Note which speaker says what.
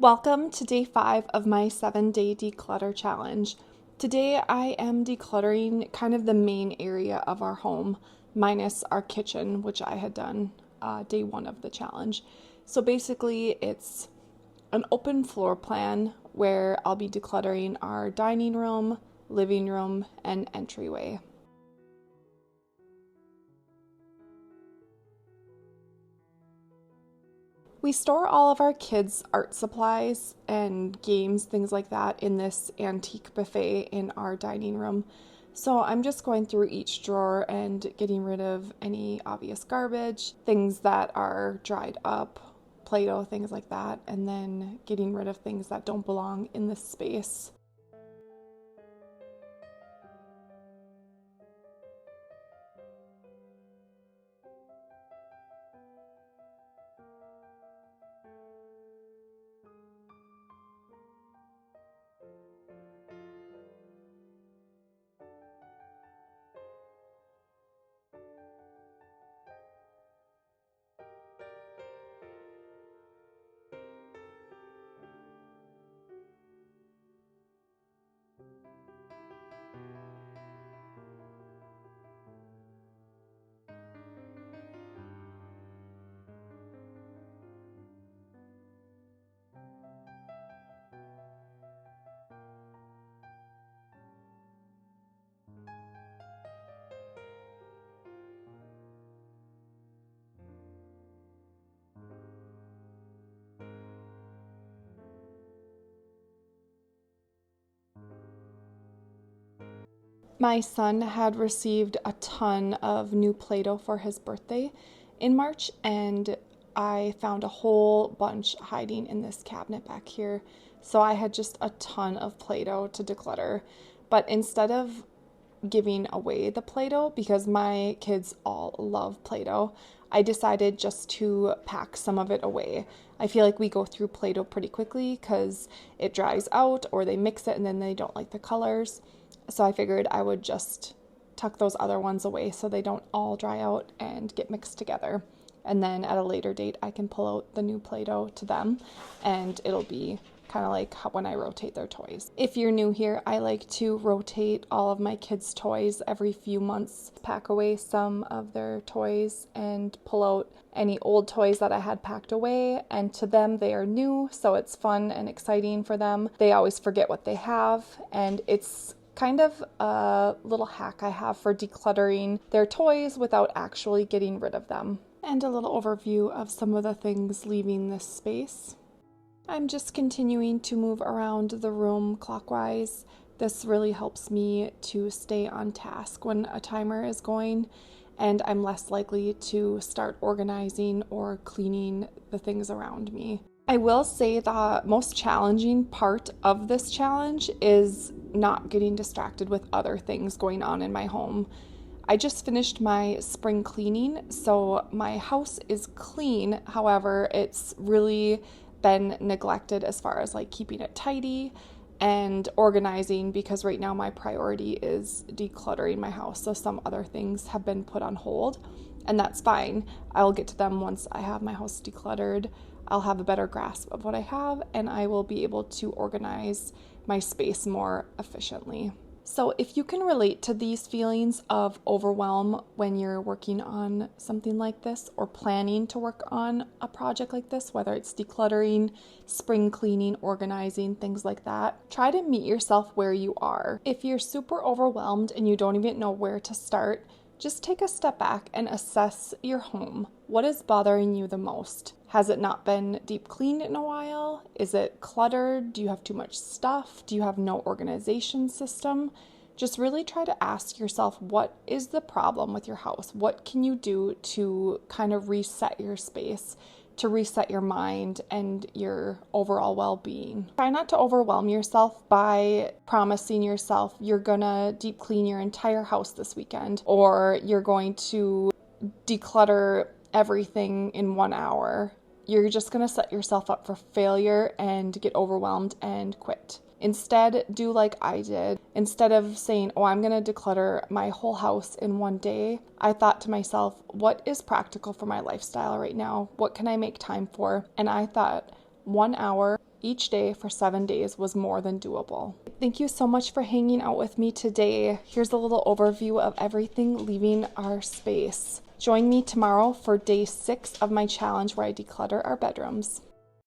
Speaker 1: Welcome to day 5 of my 7-day declutter challenge. Today I am decluttering kind of the main area of our home, minus our kitchen, which I had done day 1 of the challenge. So basically it's an open floor plan where I'll be decluttering our dining room, living room, and entryway. We store all of our kids' art supplies and games, things like that, in this antique buffet in our dining room. So I'm just going through each drawer and getting rid of any obvious garbage, things that are dried up, Play-Doh, things like that, and then getting rid of things that don't belong in this space. My son had received a ton of new Play-Doh for his birthday in March, and I found a whole bunch hiding in this cabinet back here. So I had just a ton of Play-Doh to declutter. But instead of giving away the Play-Doh, because my kids all love Play-Doh, I decided just to pack some of it away. I feel like we go through Play-Doh pretty quickly because it dries out or they mix it and then they don't like the colors. So I figured I would just tuck those other ones away so they don't all dry out and get mixed together. And then at a later date, I can pull out the new Play-Doh to them, and it'll be kind of like when I rotate their toys. If you're new here, I like to rotate all of my kids' toys every few months, pack away some of their toys and pull out any old toys that I had packed away, and to them they are new, so it's fun and exciting for them. They always forget what they have, and it's kind of a little hack I have for decluttering their toys without actually getting rid of them. And a little overview of some of the things leaving this space. I'm just continuing to move around the room clockwise. This really helps me to stay on task when a timer is going, and I'm less likely to start organizing or cleaning the things around me. I will say the most challenging part of this challenge is not getting distracted with other things going on in my home. I just finished my spring cleaning, so my house is clean. However, it's really been neglected as far as like keeping it tidy and organizing, because right now my priority is decluttering my house. So some other things have been put on hold, and that's fine. I'll get to them once I have my house decluttered. I'll have a better grasp of what I have, and I will be able to organize my space more efficiently. So if you can relate to these feelings of overwhelm when you're working on something like this or planning to work on a project like this, whether it's decluttering, spring cleaning, organizing, things like that, try to meet yourself where you are. If you're super overwhelmed and you don't even know where to start, just take a step back and assess your home. What is bothering you the most? Has it not been deep cleaned in a while? Is it cluttered? Do you have too much stuff? Do you have no organization system? Just really try to ask yourself, what is the problem with your house? What can you do to kind of reset your space, to reset your mind and your overall well-being? Try not to overwhelm yourself by promising yourself you're gonna deep clean your entire house this weekend, or you're going to declutter everything in 1 hour. You're just gonna set yourself up for failure and get overwhelmed and quit. Instead, do like I did. Instead of saying, oh, I'm going to declutter my whole house in 1 day, I thought to myself, what is practical for my lifestyle right now? What can I make time for? And I thought 1 hour, each day for 7 days was more than doable. Thank you so much for hanging out with me today. Here's a little overview of everything leaving our space. Join me tomorrow for day 6 of my challenge where I declutter our bedrooms.